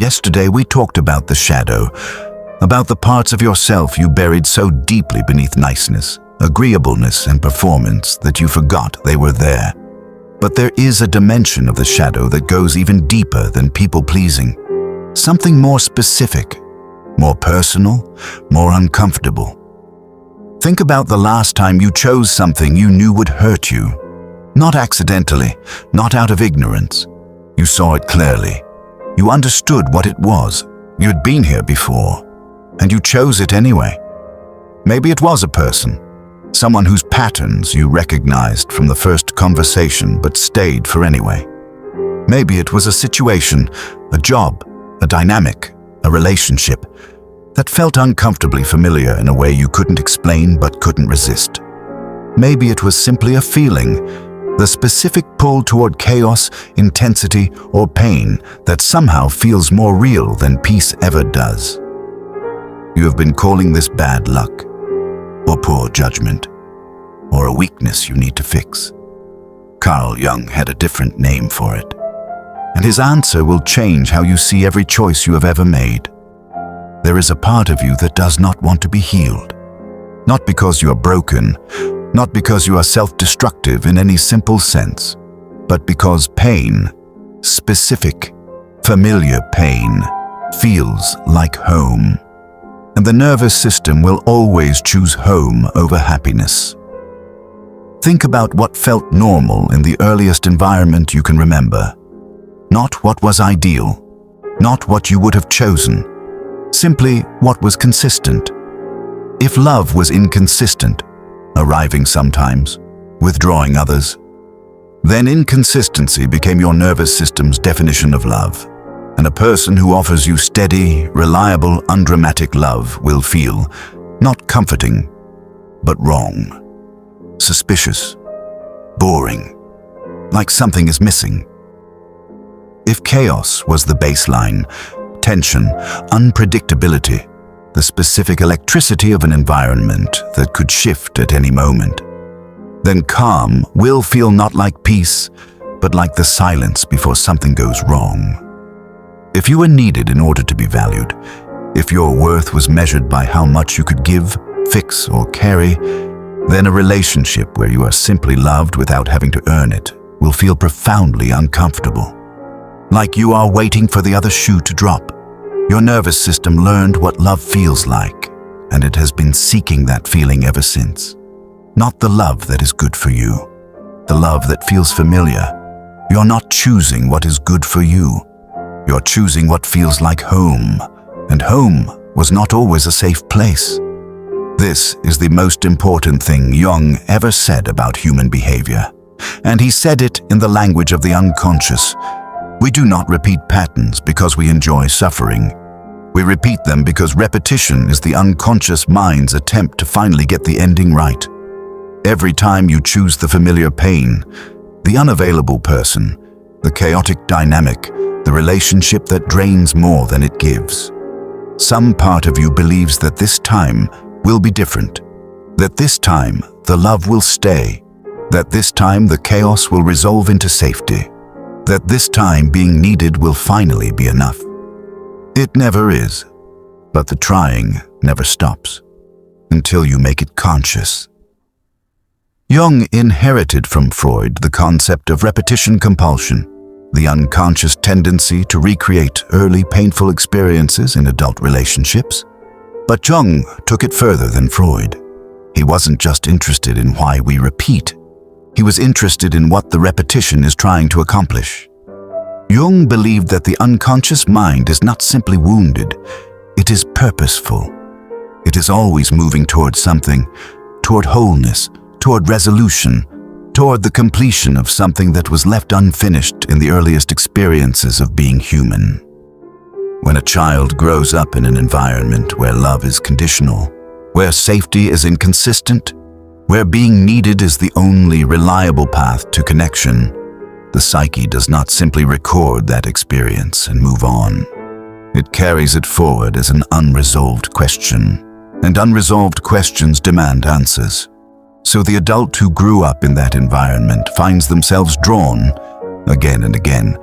Yesterday we talked about the shadow, about the parts of yourself you buried so deeply beneath niceness, agreeableness, and performance that you forgot they were there. But there is a dimension of the shadow that goes even deeper than people-pleasing. Something more specific, more personal, more uncomfortable. Think about the last time you chose something you knew would hurt you. Not accidentally, not out of ignorance. You saw it clearly. You understood what it was. You'd been here before, and you chose it anyway. Maybe it was a person, someone whose patterns you recognized from the first conversation but stayed for anyway. Maybe it was a situation, a job, a dynamic, a relationship that felt uncomfortably familiar in a way you couldn't explain but couldn't resist. Maybe it was simply a feeling, the specific pull toward chaos, intensity, or pain that somehow feels more real than peace ever does. You have been calling this bad luck, or poor judgment, or a weakness you need to fix. Carl Jung had a different name for it, and his answer will change how you see every choice you have ever made. There is a part of you that does not want to be healed, not because you are broken, not because you are self-destructive in any simple sense, but because pain, specific, familiar pain, feels like home. And the nervous system will always choose home over happiness. Think about what felt normal in the earliest environment you can remember. Not what was ideal, not what you would have chosen, simply what was consistent. If love was inconsistent, arriving sometimes, withdrawing others, then inconsistency became your nervous system's definition of love. And a person who offers you steady, reliable, undramatic love will feel not comforting, but wrong, suspicious, boring, like something is missing. If chaos was the baseline, tension, unpredictability, the specific electricity of an environment that could shift at any moment, then calm will feel not like peace, but like the silence before something goes wrong. If you were needed in order to be valued, if your worth was measured by how much you could give, fix, or carry, then a relationship where you are simply loved without having to earn it will feel profoundly uncomfortable. Like you are waiting for the other shoe to drop. Your nervous system learned what love feels like, and it has been seeking that feeling ever since. Not the love that is good for you, the love that feels familiar. You're not choosing what is good for you. You're choosing what feels like home, and home was not always a safe place. This is the most important thing Jung ever said about human behavior, and he said it in the language of the unconscious. We do not repeat patterns because we enjoy suffering. We repeat them because repetition is the unconscious mind's attempt to finally get the ending right. Every time you choose the familiar pain, the unavailable person, the chaotic dynamic, the relationship that drains more than it gives, some part of you believes that this time will be different, that this time the love will stay, that this time the chaos will resolve into safety, that this time being needed will finally be enough. It never is, but the trying never stops, until you make it conscious. Jung inherited from Freud the concept of repetition compulsion, the unconscious tendency to recreate early painful experiences in adult relationships. But Jung took it further than Freud. He wasn't just interested in why we repeat. He was interested in what the repetition is trying to accomplish. Jung believed that the unconscious mind is not simply wounded, it is purposeful. It is always moving toward something, toward wholeness, toward resolution, toward the completion of something that was left unfinished in the earliest experiences of being human. When a child grows up in an environment where love is conditional, where safety is inconsistent, where being needed is the only reliable path to connection, the psyche does not simply record that experience and move on. It carries it forward as an unresolved question, and unresolved questions demand answers. So the adult who grew up in that environment finds themselves drawn, again and again,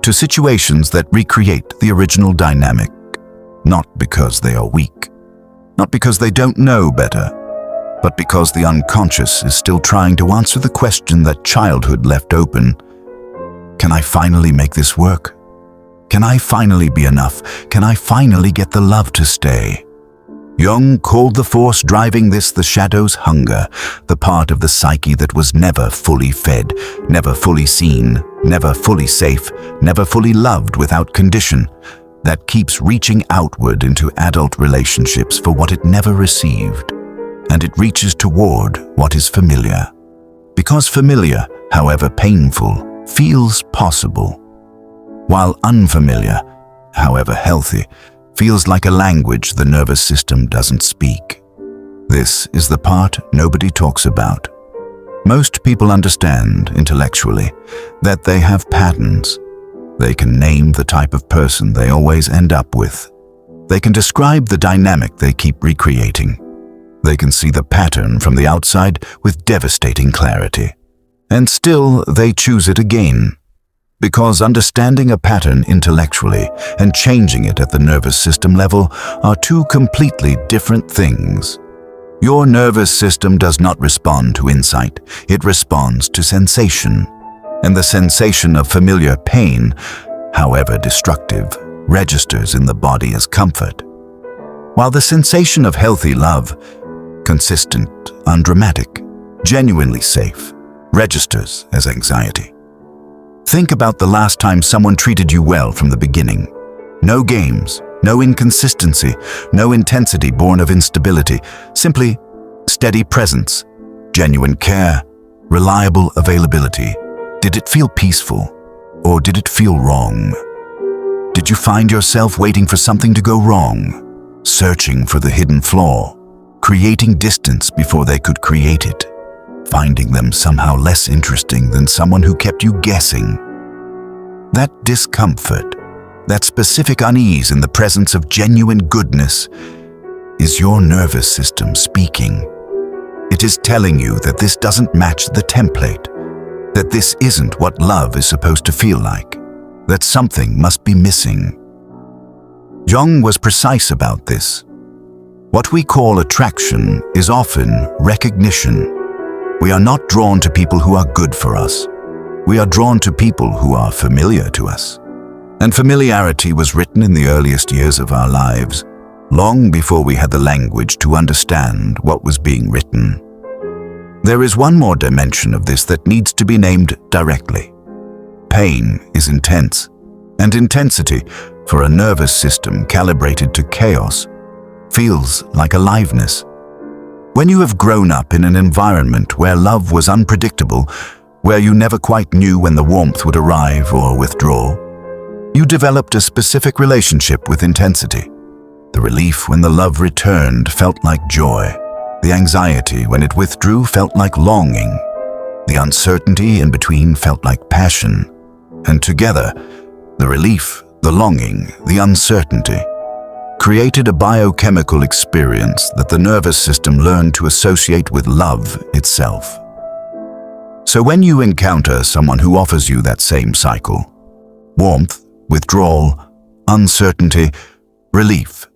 to situations that recreate the original dynamic, not because they are weak, not because they don't know better, but because the unconscious is still trying to answer the question that childhood left open. Can I finally make this work? Can I finally be enough? Can I finally get the love to stay? Jung called the force driving this the shadow's hunger, the part of the psyche that was never fully fed, never fully seen, never fully safe, never fully loved without condition, that keeps reaching outward into adult relationships for what it never received, and it reaches toward what is familiar. Because familiar, however painful, feels possible, while unfamiliar, however healthy, feels like a language the nervous system doesn't speak. This is the part nobody talks about. Most people understand, intellectually, that they have patterns. They can name the type of person they always end up with. They can describe the dynamic they keep recreating. They can see the pattern from the outside with devastating clarity. And still, they choose it again. Because understanding a pattern intellectually and changing it at the nervous system level are two completely different things. Your nervous system does not respond to insight, it responds to sensation. And the sensation of familiar pain, however destructive, registers in the body as comfort. While the sensation of healthy love, consistent, undramatic, genuinely safe, registers as anxiety. Think about the last time someone treated you well from the beginning. No games, no inconsistency, no intensity born of instability, simply steady presence, genuine care, reliable availability. Did it feel peaceful, or did it feel wrong? Did you find yourself waiting for something to go wrong, searching for the hidden flaw, creating distance before they could create it? Finding them somehow less interesting than someone who kept you guessing. That discomfort, that specific unease in the presence of genuine goodness, is your nervous system speaking. It is telling you that this doesn't match the template, that this isn't what love is supposed to feel like, that something must be missing. Jung was precise about this. What we call attraction is often recognition. We are not drawn to people who are good for us. We are drawn to people who are familiar to us. And familiarity was written in the earliest years of our lives, long before we had the language to understand what was being written. There is one more dimension of this that needs to be named directly. Pain is intense, and intensity, for a nervous system calibrated to chaos, feels like aliveness. When you have grown up in an environment where love was unpredictable, where you never quite knew when the warmth would arrive or withdraw, you developed a specific relationship with intensity. The relief when the love returned felt like joy. The anxiety when it withdrew felt like longing. The uncertainty in between felt like passion. And together, the relief, the longing, the uncertainty, created a biochemical experience that the nervous system learned to associate with love itself. So when you encounter someone who offers you that same cycle, warmth, withdrawal, uncertainty, relief,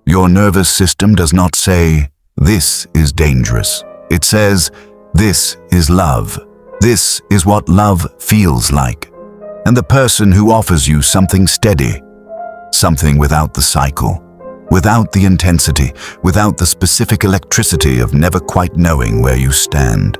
your nervous system does not say, "This is dangerous." It says, "This is love. This is what love feels like." And the person who offers you something steady, something without the cycle, without the intensity, without the specific electricity of never quite knowing where you stand,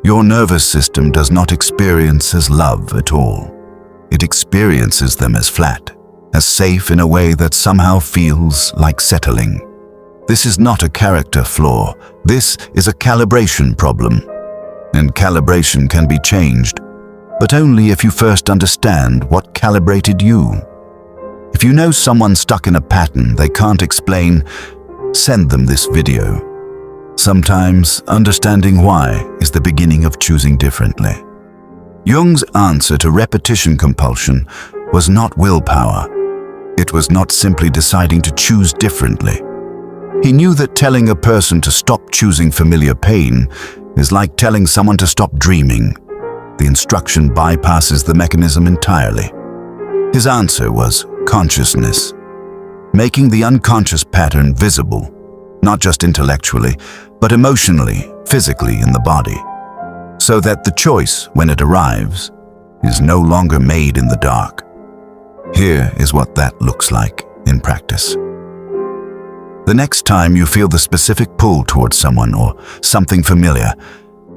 your nervous system does not experience as love at all. It experiences them as flat, as safe in a way that somehow feels like settling. This is not a character flaw. This is a calibration problem. And calibration can be changed, but only if you first understand what calibrated you. If you know someone stuck in a pattern they can't explain, send them this video. Sometimes understanding why is the beginning of choosing differently. Jung's answer to repetition compulsion was not willpower. It was not simply deciding to choose differently. He knew that telling a person to stop choosing familiar pain is like telling someone to stop dreaming. the instruction bypasses the mechanism entirely. His answer was consciousness, making the unconscious pattern visible, not just intellectually, but emotionally, physically in the body, so that the choice, when it arrives, is no longer made in the dark. Here is what that looks like in practice. The next time you feel the specific pull towards someone or something familiar,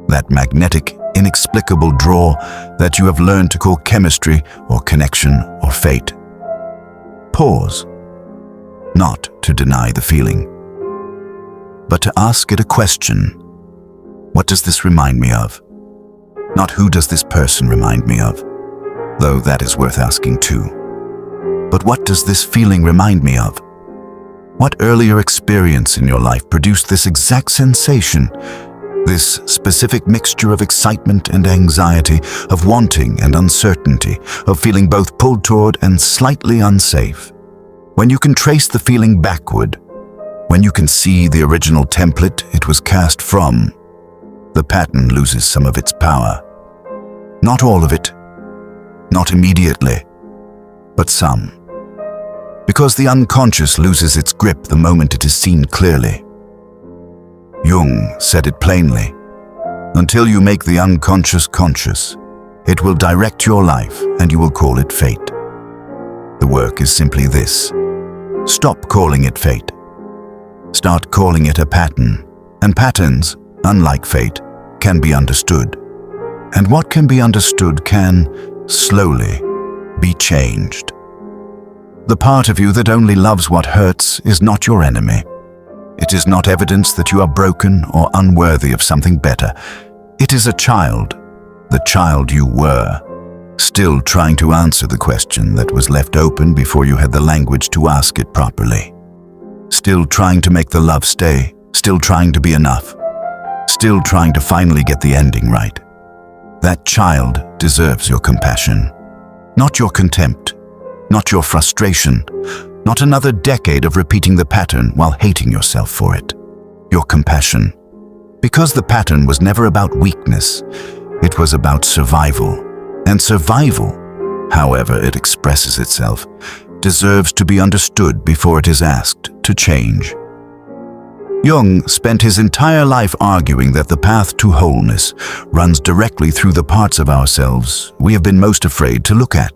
that magnetic, inexplicable draw that you have learned to call chemistry or connection or fate, pause, not to deny the feeling, but to ask it a question. What does this remind me of? Not who does this person remind me of, though that is worth asking too. But what does this feeling remind me of? What earlier experience in your life produced this exact sensation, this specific mixture of excitement and anxiety, of wanting and uncertainty, of feeling both pulled toward and slightly unsafe? When you can trace the feeling backward, when you can see the original template it was cast from, the pattern loses some of its power. Not all of it, not immediately, but some. Because the unconscious loses its grip the moment it is seen clearly. Jung said it plainly, until you make the unconscious conscious, it will direct your life and you will call it fate. The work is simply this: stop calling it fate. Start calling it a pattern, and patterns, unlike fate, can be understood. And what can be understood can, slowly, be changed. The part of you that only loves what hurts is not your enemy. It is not evidence that you are broken or unworthy of something better. It is a child, the child you were, still trying to answer the question that was left open before you had the language to ask it properly. Still trying to make the love stay, still trying to be enough, still trying to finally get the ending right. That child deserves your compassion, not your contempt, not your frustration, not another decade of repeating the pattern while hating yourself for it. Your compassion. Because the pattern was never about weakness, it was about survival. And survival, however it expresses itself, deserves to be understood before it is asked to change. Jung spent his entire life arguing that the path to wholeness runs directly through the parts of ourselves we have been most afraid to look at.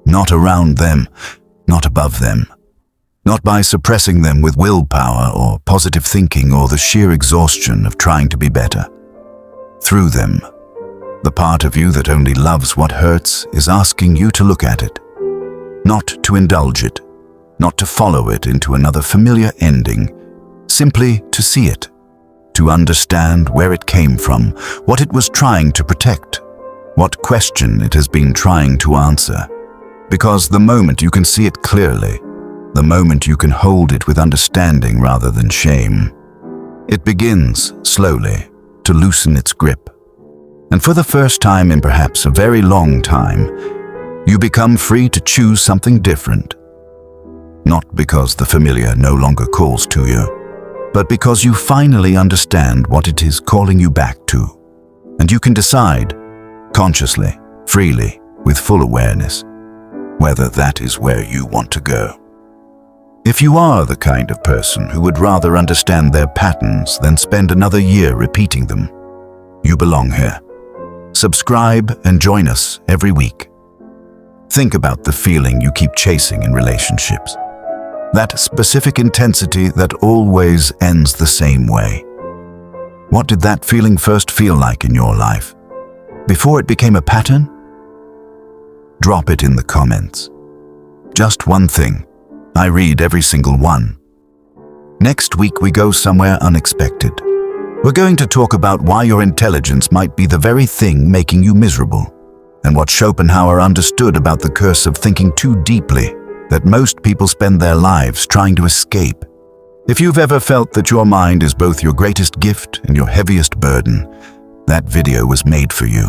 Not around them, not above them, not by suppressing them with willpower or positive thinking or the sheer exhaustion of trying to be better. Through them, the part of you that only loves what hurts is asking you to look at it, not to indulge it, not to follow it into another familiar ending, simply to see it, to understand where it came from, what it was trying to protect, what question it has been trying to answer. Because the moment you can see it clearly, the moment you can hold it with understanding rather than shame, it begins, slowly, to loosen its grip. And for the first time in perhaps a very long time, you become free to choose something different. Not because the familiar no longer calls to you, but because you finally understand what it is calling you back to. And you can decide, consciously, freely, with full awareness, whether that is where you want to go. If you are the kind of person who would rather understand their patterns than spend another year repeating them, you belong here. Subscribe and join us every week. Think about the feeling you keep chasing in relationships. That specific intensity that always ends the same way. What did that feeling first feel like in your life? Before it became a pattern? Drop it in the comments. Just one thing. I read every single one. Next week we go somewhere unexpected. We're going to talk about why your intelligence might be the very thing making you miserable, and what Schopenhauer understood about the curse of thinking too deeply that most people spend their lives trying to escape. If you've ever felt that your mind is both your greatest gift and your heaviest burden, that video was made for you.